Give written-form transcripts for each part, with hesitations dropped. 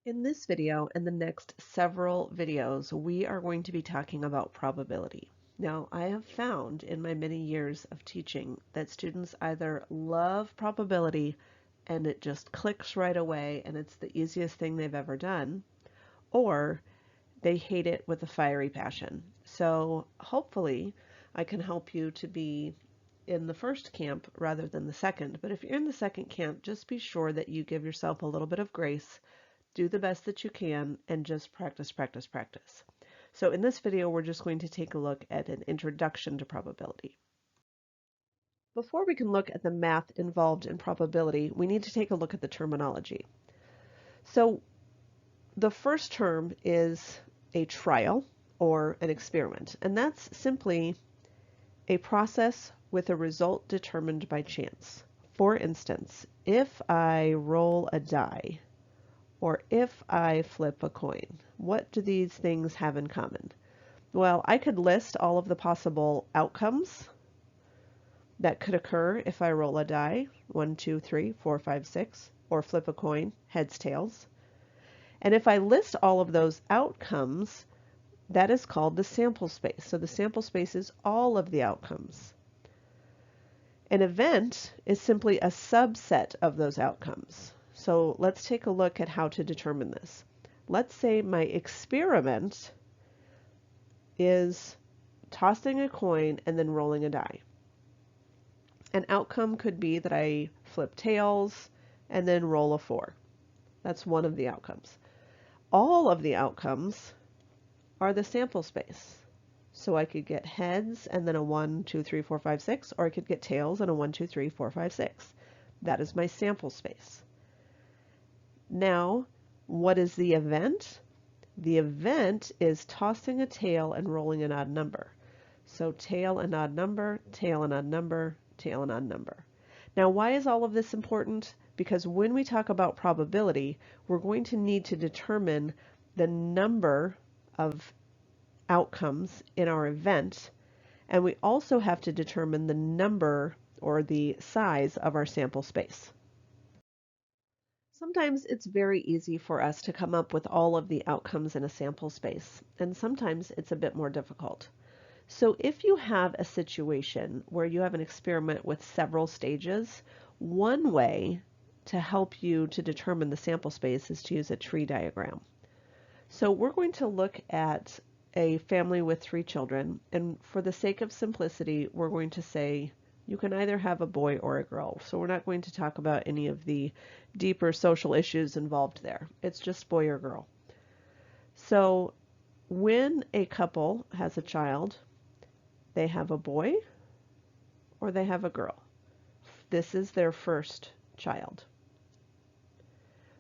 In this video and the next several videos, we are going to be talking about probability. Now, I have found in my many years of teaching that students either love probability and it just clicks right away and it's the easiest thing they've ever done, or they hate it with a fiery passion. So hopefully I can help you to be in the first camp rather than the second. But if you're in the second camp, just be sure that you give yourself a little bit of grace, do the best that you can, and just practice, practice, practice. So in this video, we're just going to take a look at an introduction to probability. Before we can look at the math involved in probability, we need to take a look at the terminology. So the first term is a trial or an experiment, and that's simply a process with a result determined by chance. For instance, if I roll a die, or if I flip a coin, what do these things have in common? Well, I could list all of the possible outcomes that could occur if I roll a die, 1, 2, 3, 4, 5, 6, or flip a coin, heads, tails. And if I list all of those outcomes, that is called the sample space. So the sample space is all of the outcomes. An event is simply a subset of those outcomes. So let's take a look at how to determine this. Let's say my experiment is tossing a coin and then rolling a die. An outcome could be that I flip tails and then roll a 4. That's one of the outcomes. All of the outcomes are the sample space. So I could get heads and then a 1, 2, 3, 4, 5, 6, or I could get tails and a 1, 2, 3, 4, 5, 6. That is my sample space. Now, what is the event? The event is tossing a tail and rolling an odd number. So tail and odd number, tail and odd number, tail and odd number. Now, why is all of this important? Because when we talk about probability, we're going to need to determine the number of outcomes in our event, and we also have to determine the number or the size of our sample space. Sometimes it's very easy for us to come up with all of the outcomes in a sample space, and sometimes it's a bit more difficult. So if you have a situation where you have an experiment with several stages, one way to help you to determine the sample space is to use a tree diagram. So we're going to look at a family with 3 children, and for the sake of simplicity, we're going to say you can either have a boy or a girl. So we're not going to talk about any of the deeper social issues involved there. It's just boy or girl. So when a couple has a child, they have a boy or they have a girl. This is their first child.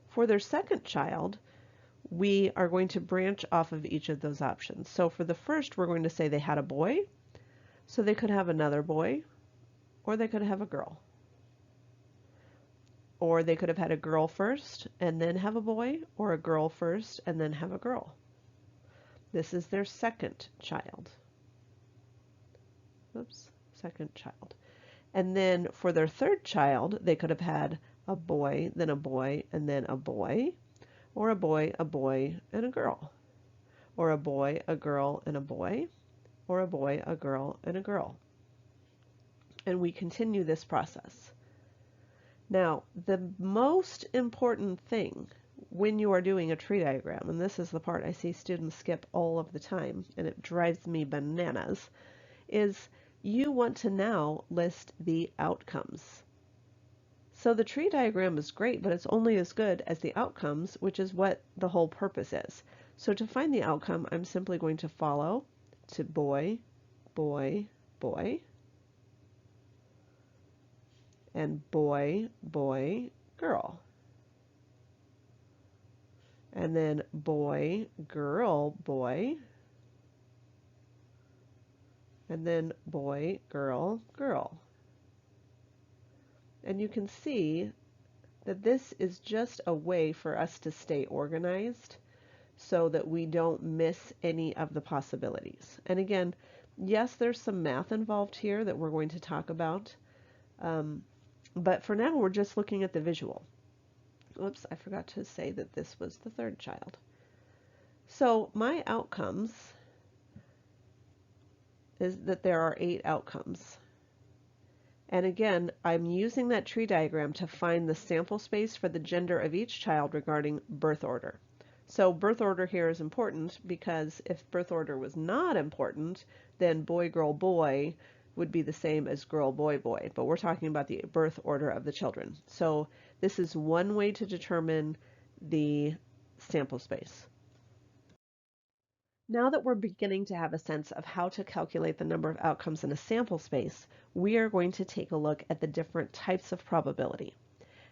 For their second child, we are going to branch off of each of those options. So for the first, we're going to say they had a boy, so they could have another boy, or they could have a girl. Or they could have had a girl first and then have a boy, or a girl first and then have a girl. This is their second child. Oops, second child. And then for their third child, they could have had a boy, then a boy, and then a boy, or a boy, and a girl. Or a boy, a girl, and a boy, or a boy, a girl, and a girl. And we continue this process. Now, the most important thing when you are doing a tree diagram, and this is the part I see students skip all of the time, and it drives me bananas, is you want to now list the outcomes. So the tree diagram is great, but it's only as good as the outcomes, which is what the whole purpose is. So to find the outcome, I'm simply going to follow to boy, boy, boy, and boy, boy, girl. And then boy, girl, boy, and then boy, girl, girl. And you can see that this is just a way for us to stay organized so that we don't miss any of the possibilities. And again, yes, there's some math involved here that we're going to talk about, but for now we're just looking at the visual. Oops, I forgot to say that this was the third child. So my outcomes is that there are 8 outcomes. And again, I'm using that tree diagram to find the sample space for the gender of each child regarding birth order. So birth order here is important because if birth order was not important, then boy, girl, boy would be the same as girl, boy, boy. But we're talking about the birth order of the children. So this is one way to determine the sample space. Now that we're beginning to have a sense of how to calculate the number of outcomes in a sample space, we are going to take a look at the different types of probability.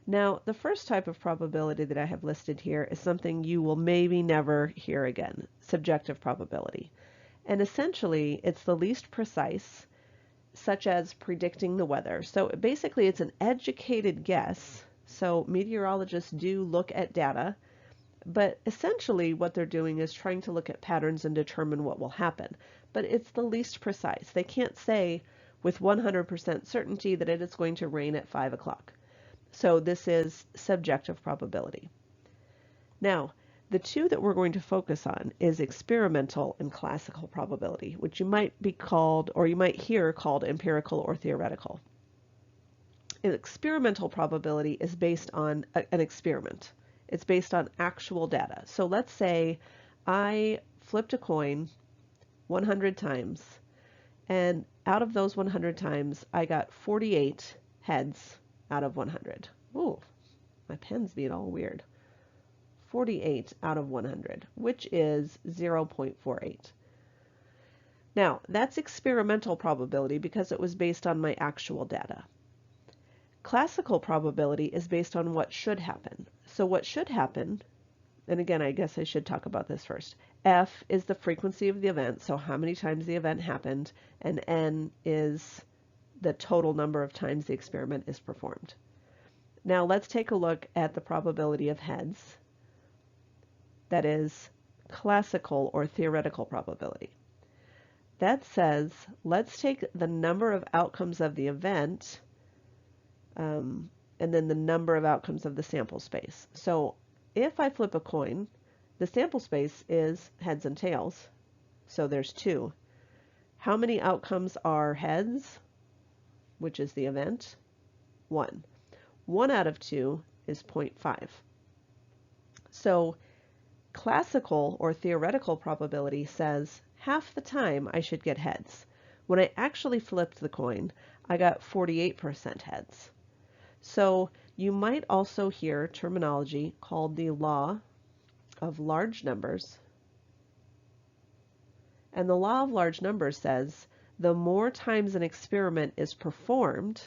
Now, the first type of probability that I have listed here is something you will maybe never hear again, subjective probability. And essentially, it's the least precise, such as predicting the weather. So basically, it's an educated guess. So meteorologists do look at data, but essentially what they're doing is trying to look at patterns and determine what will happen. But it's the least precise. They can't say with 100% certainty that it is going to rain at 5 o'clock. So this is subjective probability. Now, the two that we're going to focus on is experimental and classical probability, which you might be called, or you might hear called empirical or theoretical. Experimental probability is based on an experiment. It's based on actual data. So let's say I flipped a coin 100 times, and out of those 100 times, I got 48 heads out of 100. Ooh, my pen's being all weird. 48 out of 100, which is 0.48. Now, that's experimental probability because it was based on my actual data. Classical probability is based on what should happen. So what should happen, and again, I guess I should talk about this first. F is the frequency of the event, so how many times the event happened, and N is the total number of times the experiment is performed. Now let's take a look at the probability of heads. That is classical or theoretical probability. That says, let's take the number of outcomes of the event, and then the number of outcomes of the sample space. So if I flip a coin, the sample space is heads and tails, so there's 2. How many outcomes are heads, which is the event? 1. 1 out of 2 is 0.5. So classical or theoretical probability says half the time I should get heads. When I actually flipped the coin, I got 48% heads. So you might also hear terminology called the law of large numbers. And the law of large numbers says the more times an experiment is performed,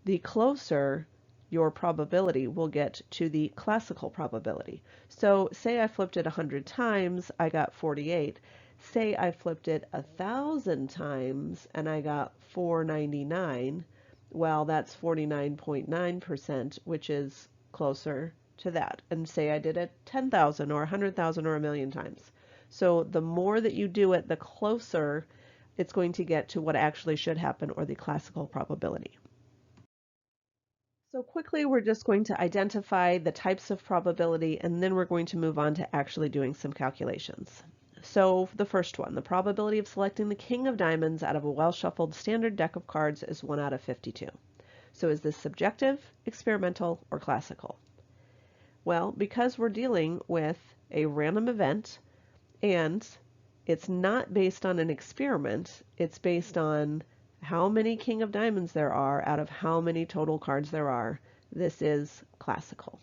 the closer your probability will get to the classical probability. So say I flipped it 100 times, I got 48. Say I flipped it 1,000 times and I got 499. Well, that's 49.9%, which is closer to that. And say I did it 10,000 or 100,000 or 1,000,000 times. So the more that you do it, the closer it's going to get to what actually should happen, or the classical probability. So quickly, we're just going to identify the types of probability, and then we're going to move on to actually doing some calculations. So the first one, the probability of selecting the king of diamonds out of a well-shuffled standard deck of cards is 1 out of 52. So is this subjective, experimental, or classical? Well, because we're dealing with a random event, and it's not based on an experiment, it's based on how many king of diamonds there are out of how many total cards there are. This is classical.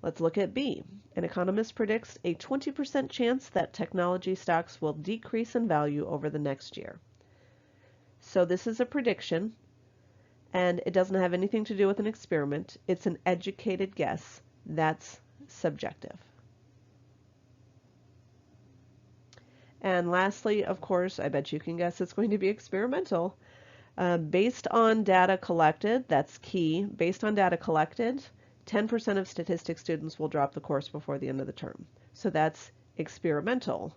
Let's look at B. An economist predicts a 20% chance that technology stocks will decrease in value over the next year. So this is a prediction, and it doesn't have anything to do with an experiment. It's an educated guess. That's subjective. And lastly, of course, I bet you can guess it's going to be experimental. Based on data collected, that's key. Based on data collected, 10% of statistics students will drop the course before the end of the term. So that's experimental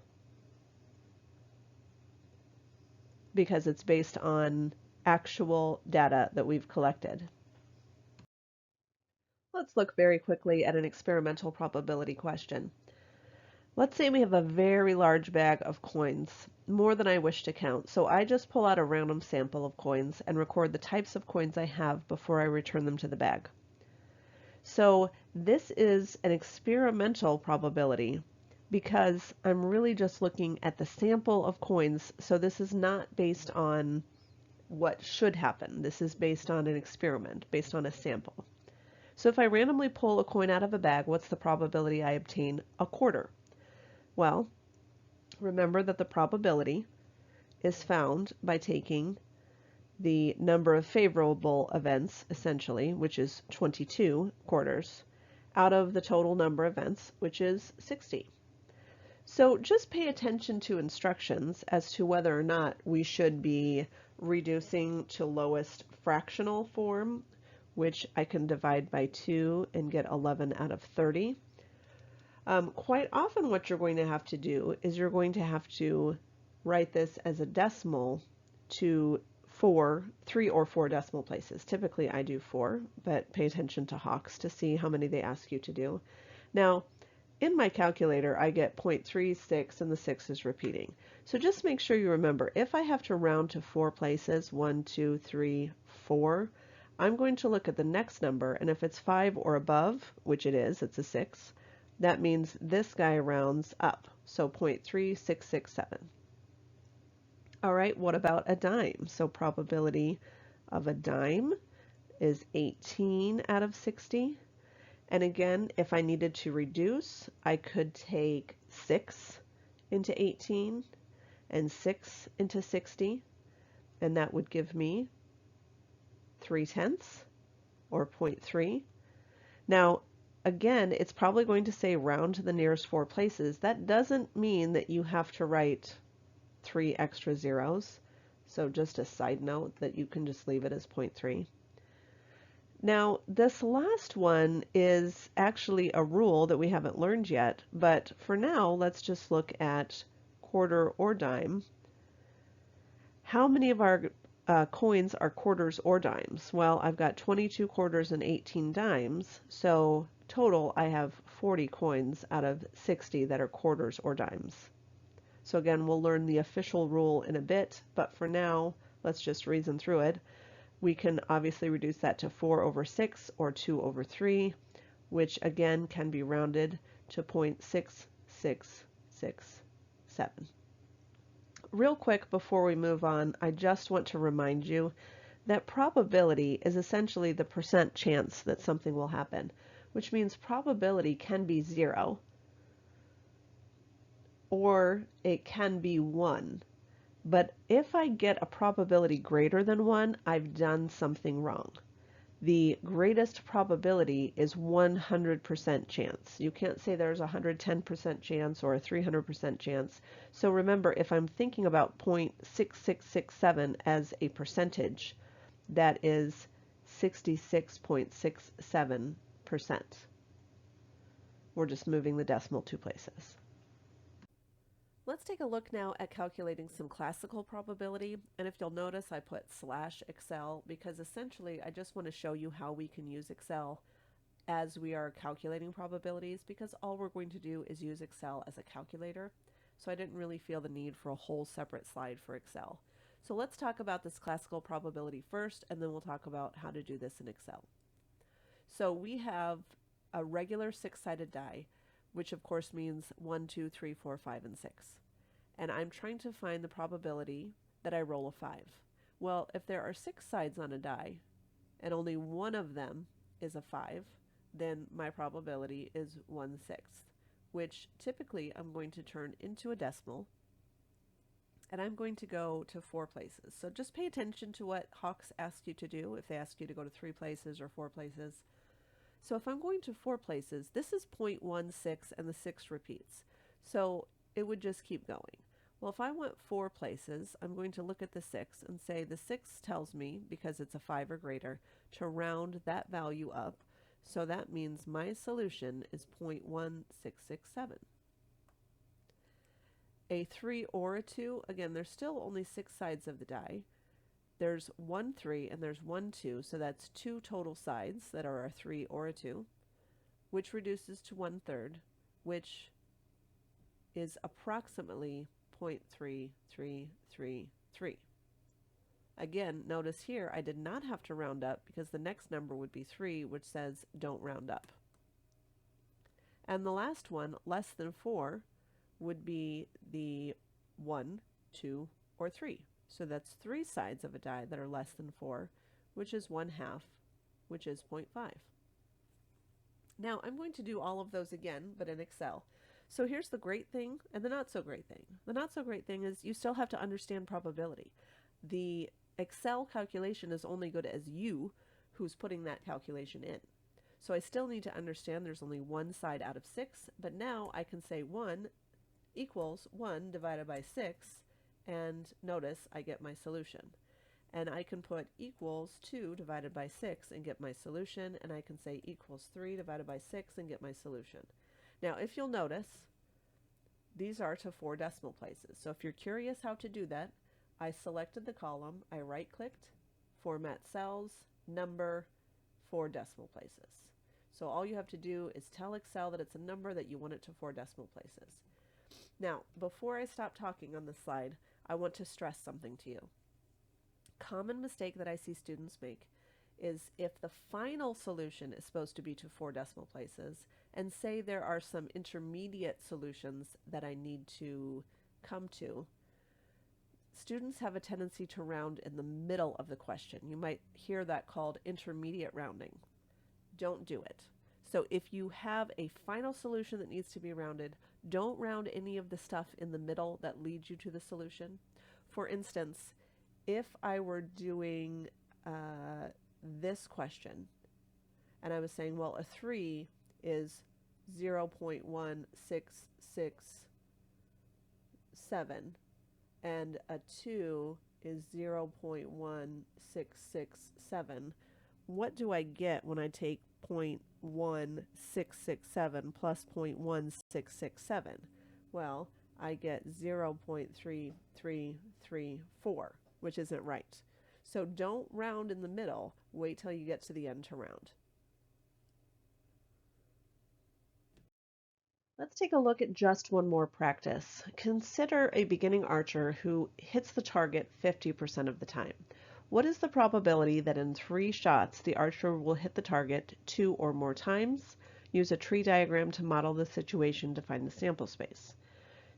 because it's based on actual data that we've collected. Let's look very quickly at an experimental probability question. Let's say we have a very large bag of coins, more than I wish to count, so I just pull out a random sample of coins and record the types of coins I have before I return them to the bag. So this is an experimental probability because I'm really just looking at the sample of coins, so this is not based on what should happen. This is based on an experiment, based on a sample. So if I randomly pull a coin out of a bag, what's the probability I obtain a quarter? Well, remember that the probability is found by taking the number of favorable events, essentially, which is 22 quarters, out of the total number of events, which is 60. So just pay attention to instructions as to whether or not we should be reducing to lowest fractional form, which I can divide by 2 and get 11 out of 30. Quite often what you're going to have to do is you're going to have to write this as a decimal to 3 or 4 decimal places. Typically I do 4, but pay attention to Hawks to see how many they ask you to do. Now, in my calculator, I get 0.36 and the 6 is repeating. So just make sure you remember, if I have to round to 4 places, 1, 2, 3, 4, I'm going to look at the next number, and if it's 5 or above, which it is, it's a 6, that means this guy rounds up, so 0.3667. All right, what about a dime? So probability of a dime is 18 out of 60. And again, if I needed to reduce, I could take 6 into 18 and 6 into 60, and that would give me 3/10 or 0.3. Now, again, it's probably going to say round to the nearest 4 places. That doesn't mean that you have to write 3 extra zeros. So just a side note that you can just leave it as 0.3. Now, this last one is actually a rule that we haven't learned yet, but for now, let's just look at quarter or dime. How many of our coins are quarters or dimes? Well, I've got 22 quarters and 18 dimes, so total I have 40 coins out of 60 that are quarters or dimes. So again, we'll learn the official rule in a bit, but for now, let's just reason through it. We can obviously reduce that to 4 over 6 or 2 over 3, which again can be rounded to 0.6667. Real quick before we move on, I just want to remind you that probability is essentially the percent chance that something will happen, which means probability can be 0 or it can be 1. But if I get a probability greater than 1, I've done something wrong. The greatest probability is 100% chance. You can't say there's a 110% chance or a 300% chance. So remember, if I'm thinking about 0.6667 as a percentage, that is 66.67%. We're just moving the decimal 2 places. Let's take a look now at calculating some classical probability, and if you'll notice I put /Excel because essentially I just want to show you how we can use Excel as we are calculating probabilities, because all we're going to do is use Excel as a calculator, so I didn't really feel the need for a whole separate slide for Excel. So let's talk about this classical probability first, and then we'll talk about how to do this in Excel. So we have a regular 6-sided die, which of course means 1, 2, 3, 4, 5, and 6. And I'm trying to find the probability that I roll a 5. Well, if there are 6 sides on a die, and only one of them is a 5, then my probability is 1/6, which typically I'm going to turn into a decimal, and I'm going to go to 4 places. So just pay attention to what Hawks ask you to do, if they ask you to go to 3 places or 4 places. So if I'm going to 4 places, this is 0.16 and the 6 repeats. So it would just keep going. Well, if I want 4 places, I'm going to look at the 6 and say the 6 tells me, because it's a 5 or greater, to round that value up. So that means my solution is 0.1667. A 3 or a 2, again, there's still only 6 sides of the die. there's 1, 3, and there's 1, 2, so that's 2 total sides that are a 3 or a 2, which reduces to 1/3, which is approximately 0.3333. Again, notice here I did not have to round up because the next number would be 3, which says don't round up. And the last one, less than 4, would be the 1, 2, or 3. So that's 3 sides of a die that are less than 4, which is 1/2, which is 0.5. Now I'm going to do all of those again, but in Excel. So here's the great thing and the not so great thing. The not so great thing is you still have to understand probability. The Excel calculation is only good as you who's putting that calculation in. So I still need to understand there's only one side out of 6, but now I can say 1 equals 1 divided by 6, and notice I get my solution. And I can put equals 2 divided by 6 and get my solution, and I can say equals 3 divided by 6 and get my solution. Now, if you'll notice, these are to 4 decimal places. So if you're curious how to do that, I selected the column, I right-clicked, Format Cells, Number, 4 decimal places. So all you have to do is tell Excel that it's a number that you want it to 4 decimal places. Now, before I stop talking on this slide, I want to stress something to you. Common mistake that I see students make is if the final solution is supposed to be to 4 decimal places, and say there are some intermediate solutions that I need to come to, students have a tendency to round in the middle of the question. You might hear that called intermediate rounding. Don't do it. So if you have a final solution that needs to be rounded, don't round any of the stuff in the middle that leads you to the solution. For instance, if I were doing this question, and I was saying, well, a 3 is 0.1667, and a 2 is 0.1667, what do I get when I take 0.1667 plus 0.1667? Well, I get 0.3334, which isn't right. So don't round in the middle. Wait till you get to the end to round. Let's take a look at just one more practice. Consider a beginning archer who hits the target 50% of the time. What is the probability that in 3 shots the archer will hit the target 2 or more times? Use a tree diagram to model the situation to find the sample space.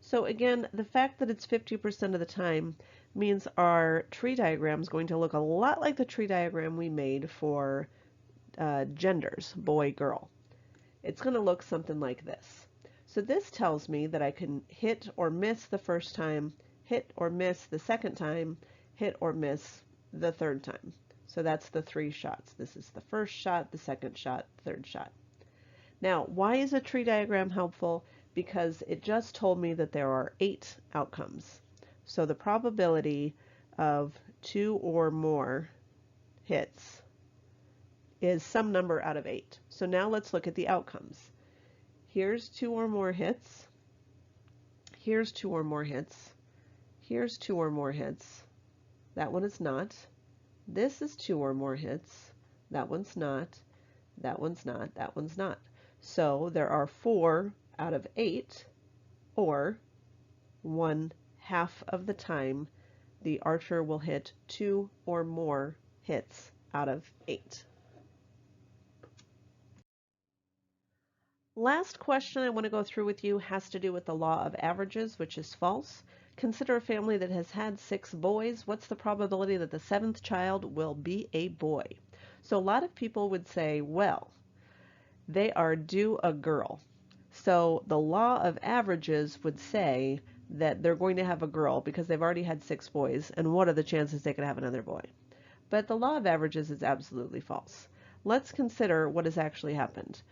So again, the fact that it's 50% of the time means our tree diagram is going to look a lot like the tree diagram we made for genders, boy, girl. It's going to look something like this. So this tells me that I can hit or miss the first time, hit or miss the second time, hit or miss the third time. So that's the 3 shots. This is the first shot, the second shot, third shot. Now, why is a tree diagram helpful? Because it just told me that there are 8 outcomes. So the probability of 2 or more hits is some number out of 8. So now let's look at the outcomes. Here's 2 or more hits. Here's 2 or more hits. Here's 2 or more hits. That one is not. This is 2 or more hits. That one's not. That one's not. That one's not. So there are 4 out of 8, or 1/2 of the time the archer will hit 2 or more hits out of 8. Last question I want to go through with you has to do with the law of averages, which is false. Consider a family that has had 6 boys. What's the probability that the 7th child will be a boy? So a lot of people would say, well, they are due a girl. So the law of averages would say that they're going to have a girl because they've already had 6 boys, and what are the chances they could have another boy? But the law of averages is absolutely false. Let's consider what has actually happened.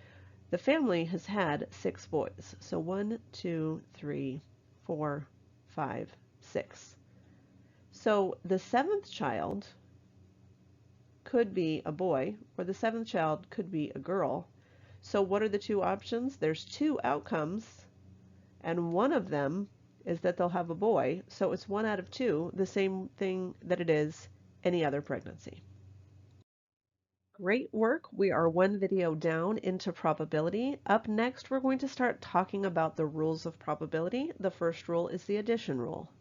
The family has had 6 boys. So 1, 2, 3, 4, 5, 6. So the 7th child could be a boy, or the 7th child could be a girl. So what are the 2 options? There's 2 outcomes, and one of them is that they'll have a boy. So it's 1 out of 2, the same thing that it is any other pregnancy. Great work. We are one video down into probability. Up next, we're going to start talking about the rules of probability. The first rule is the addition rule.